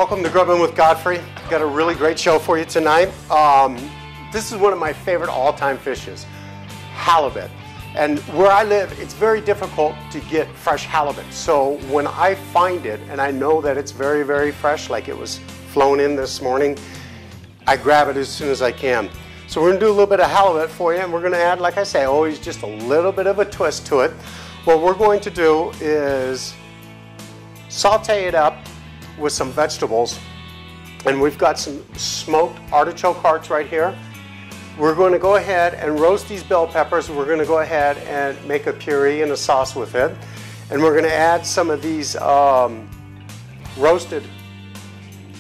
Welcome to Grubbin with Godfrey. Got a really great show for you tonight. This is one of my favorite all-time fishes, halibut. And where I live, it's very difficult to get fresh halibut. So when I find it, and I know that it's very, very fresh, like it was flown in this morning, I grab it as soon as I can. So we're gonna do a little bit of halibut for you, and we're gonna add, like I say, always just a little bit of a twist to it. What we're going to do is saute it up with some vegetables, and we've got some smoked artichoke hearts right here. We're going to go ahead and roast these bell peppers. We're going to go ahead and make a puree and a sauce with it, and we're going to add some of these roasted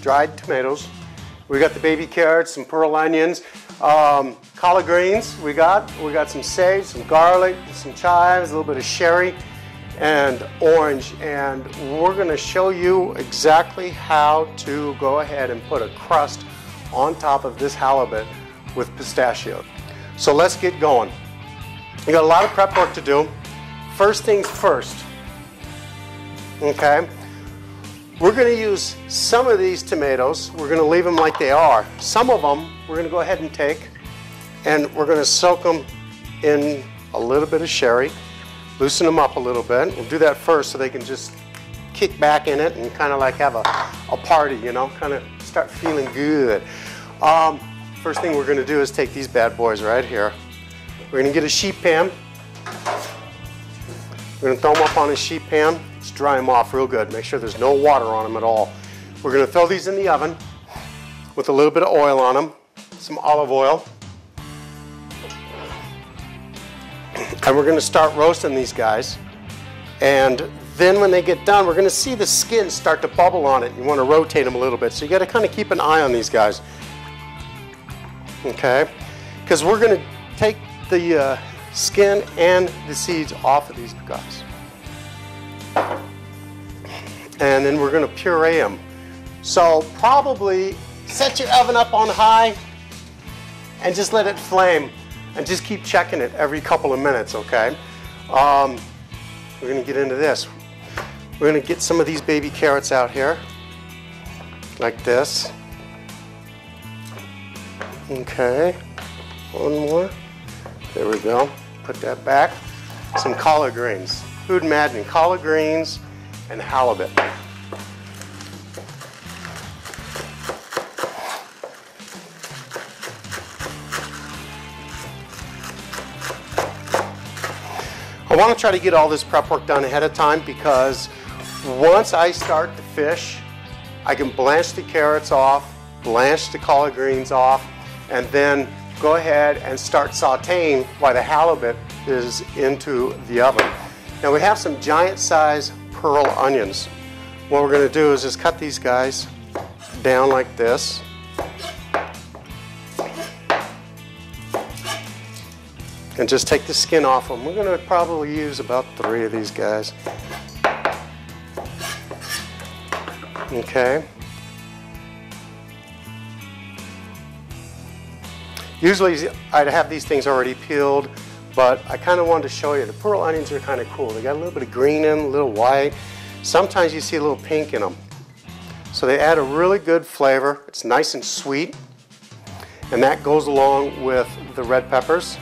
dried tomatoes. We got the baby carrots, some pearl onions, collard greens. We got some sage, some garlic, some chives, a little bit of sherry, and orange, and we're going to show you exactly how to go ahead and put a crust on top of this halibut with pistachio. So let's get going. We got a lot of prep work to do. First things first, okay? We're going to use some of these tomatoes. We're going to leave them like they are. Some of them we're going to go ahead and take, and we're going to soak them in a little bit of sherry. Loosen them up a little bit. We'll do that first so they can just kick back in it and kind of like have a party, you know, kind of start feeling good. First thing we're going to do is take these bad boys right here. We're going to get a sheet pan. We're going to throw them up on a sheet pan. Let's dry them off real good. Make sure there's no water on them at all. We're going to throw these in the oven with a little bit of oil on them, some olive oil. And we're going to start roasting these guys, and then when they get done, we're going to see the skin start to bubble on it. You want to rotate them a little bit, so you got to kind of keep an eye on these guys, okay? Because we're going to take the skin and the seeds off of these guys, and then we're going to puree them. So probably set your oven up on high and just let it flame. And just keep checking it every couple of minutes, okay? We're going to get into this. We're going to get some of these baby carrots out here, like this. Okay, one more. There we go. Put that back. Some collard greens. Food maddening. Collard greens and halibut. I want to try to get all this prep work done ahead of time, because once I start to fish, I can blanch the carrots off, blanch the collard greens off, and then go ahead and start sauteing while the halibut is into the oven. Now we have some giant size pearl onions. What we're going to do is just cut these guys down like this. And just take the skin off them. We're going to probably use about 3 of these guys. Okay. Usually I'd have these things already peeled, but I kind of wanted to show you. The pearl onions are kind of cool. They got a little bit of green in them, a little white. Sometimes you see a little pink in them. So they add a really good flavor. It's nice and sweet. And that goes along with the red peppers.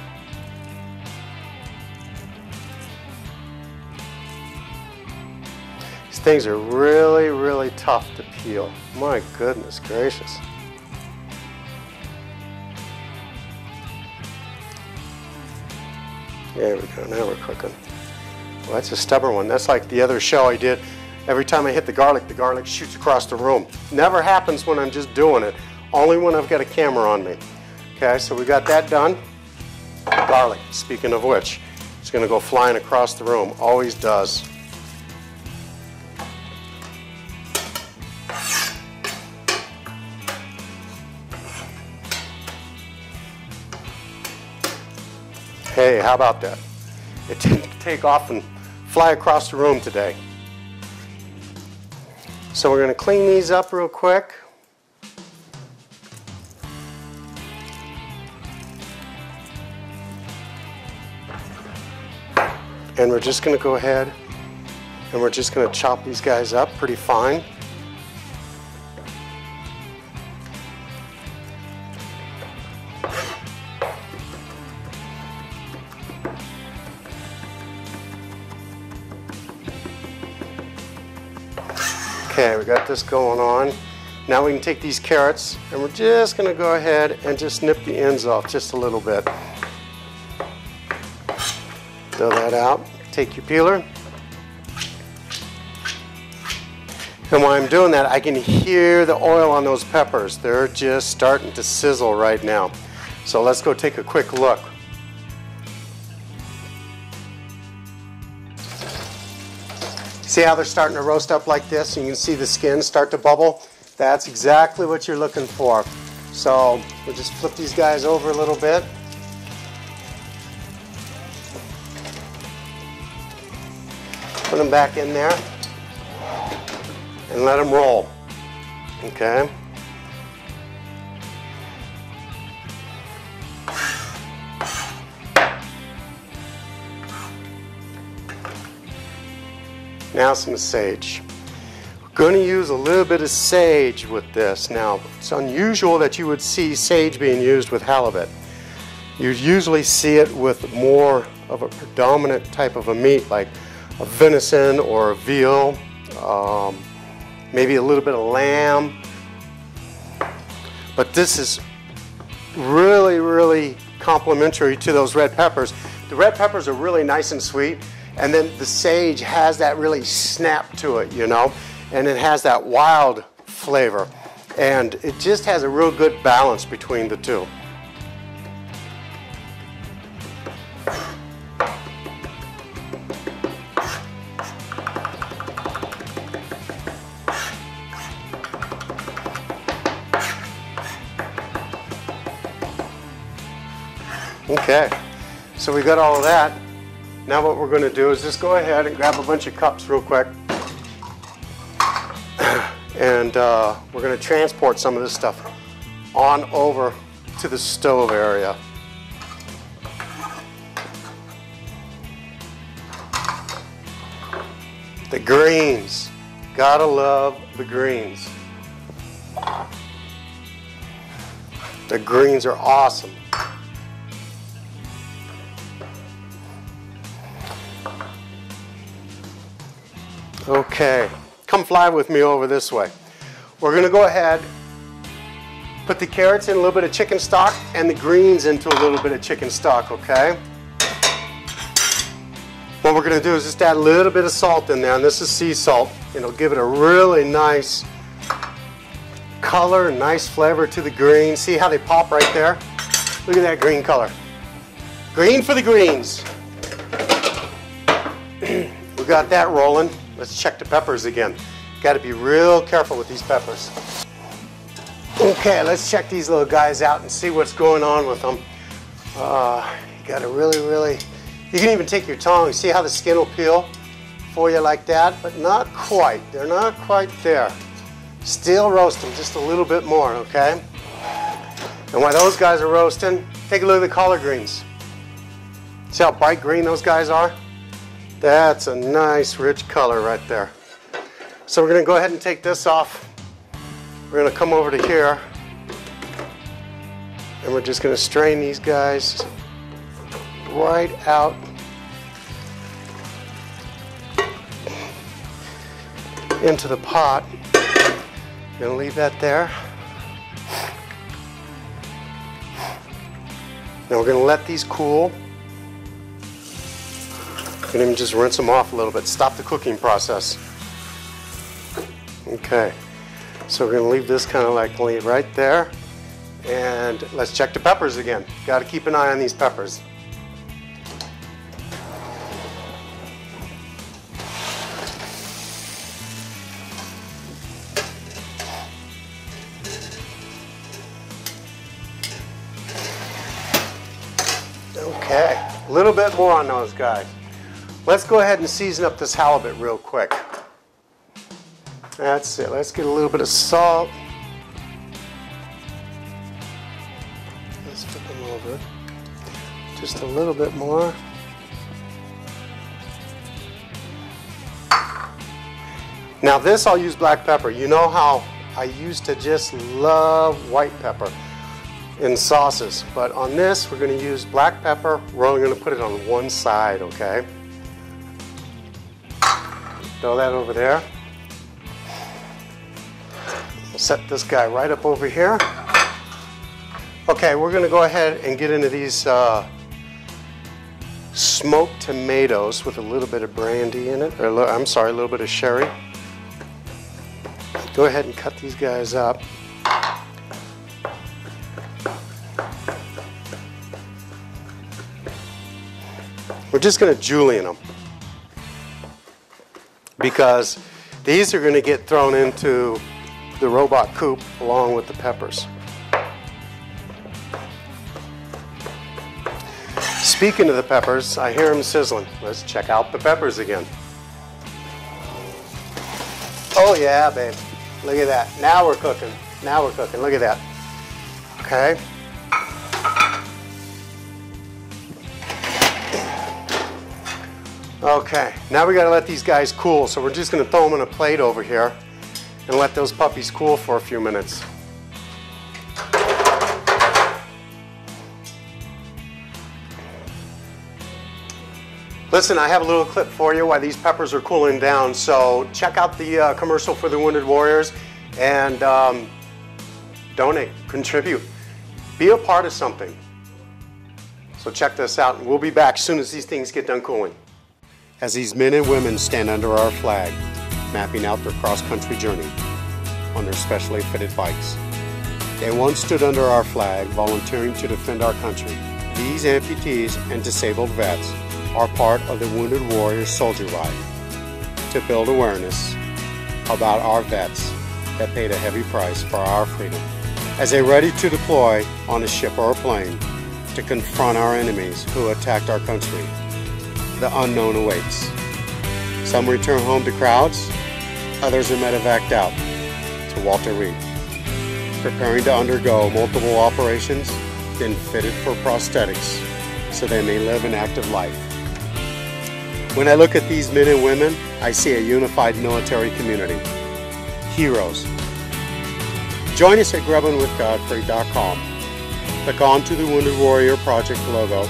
Things are really, really tough to peel. My goodness gracious. There we go, now we're cooking. Well, that's a stubborn one. That's like the other show I did. Every time I hit the garlic shoots across the room. Never happens when I'm just doing it. Only when I've got a camera on me. Okay, so we got that done. Garlic, speaking of which, it's gonna go flying across the room. Always does. Hey, how about that? It didn't take off and fly across the room today. So we're going to clean these up real quick. And we're just going to go ahead and we're just going to chop these guys up pretty fine. Okay, we got this going on. Now we can take these carrots and we're just going to go ahead and just snip the ends off just a little bit. Throw that out. Take your peeler. And while I'm doing that, I can hear the oil on those peppers. They're just starting to sizzle right now. So let's go take a quick look. See how they're starting to roast up like this? And you can see the skin start to bubble? That's exactly what you're looking for. So we'll just flip these guys over a little bit. Put them back in there and let them roll. Okay? Now some sage. We're going to use a little bit of sage with this. Now, it's unusual that you would see sage being used with halibut. You usually see it with more of a predominant type of a meat like a venison or a veal, maybe a little bit of lamb. But this is really, really complementary to those red peppers. The red peppers are really nice and sweet. And then the sage has that really snap to it, you know, and it has that wild flavor. And it just has a real good balance between the two. Okay, so we got all of that. Now what we're going to do is just go ahead and grab a bunch of cups real quick. And we're going to transport some of this stuff on over to the stove area. The greens. Gotta love the greens. The greens are awesome. Okay, come fly with me over this way. We're going to go ahead, put the carrots in a little bit of chicken stock and the greens into a little bit of chicken stock, okay? What we're going to do is just add a little bit of salt in there, and this is sea salt. It'll give it a really nice color, nice flavor to the greens. See how they pop right there? Look at that green color. Green for the greens. We got that rolling. Let's check the peppers again. Got to be real careful with these peppers. Okay, let's check these little guys out and see what's going on with them. You got to really, you can even take your tongs. See how the skin will peel for you like that? But not quite. They're not quite there. Still roast them just a little bit more, okay? And while those guys are roasting, take a look at the collard greens. See how bright green those guys are? That's a nice rich color right there. So we're going to go ahead and take this off. We're going to come over to here and we're just going to strain these guys right out. Into the pot. Going to leave that there. Now we're going to let these cool. You can even just rinse them off a little bit. Stop the cooking process. Okay, so we're going to leave this kind of like right there. And let's check the peppers again. Got to keep an eye on these peppers. Okay, a little bit more on those guys. Let's go ahead and season up this halibut real quick. That's it. Let's get a little bit of salt. Let's flip them over. Just a little bit more. Now this I'll use black pepper. You know how I used to just love white pepper in sauces. But on this we're going to use black pepper. We're only going to put it on one side, okay? Throw that over there. We'll set this guy right up over here. Okay, we're going to go ahead and get into these smoked tomatoes with a little bit of brandy in it, or I'm sorry, a little bit of sherry. Go ahead and cut these guys up. We're just going to julienne them because these are going to get thrown into the robot coop along with the peppers. Speaking of the peppers, I hear them sizzling. Let's check out the peppers again. Oh yeah, babe. Look at that. Now we're cooking. Now we're cooking. Look at that. Okay. Okay, now we got to let these guys cool, so we're just going to throw them on a plate over here and let those puppies cool for a few minutes. Listen, I have a little clip for you while these peppers are cooling down, so check out the commercial for the Wounded Warriors and donate, contribute, be a part of something. So check this out, and we'll be back as soon as these things get done cooling. As these men and women stand under our flag, mapping out their cross-country journey on their specially fitted bikes. They once stood under our flag, volunteering to defend our country. These amputees and disabled vets are part of the Wounded Warriors Soldier Ride to build awareness about our vets that paid a heavy price for our freedom. As they're ready to deploy on a ship or a plane to confront our enemies who attacked our country, the unknown awaits. Some return home to crowds, others are medevaced out to Walter Reed, preparing to undergo multiple operations, then fitted for prosthetics so they may live an active life. When I look at these men and women, I see a unified military community. Heroes. Join us at grubbinwithgodfrey.com. Click on to the Wounded Warrior Project logo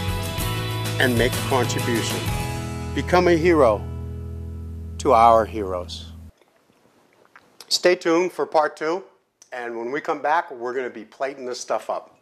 and make a contribution. Become a hero to our heroes. Stay tuned for part 2, and when we come back, we're going to be plating this stuff up.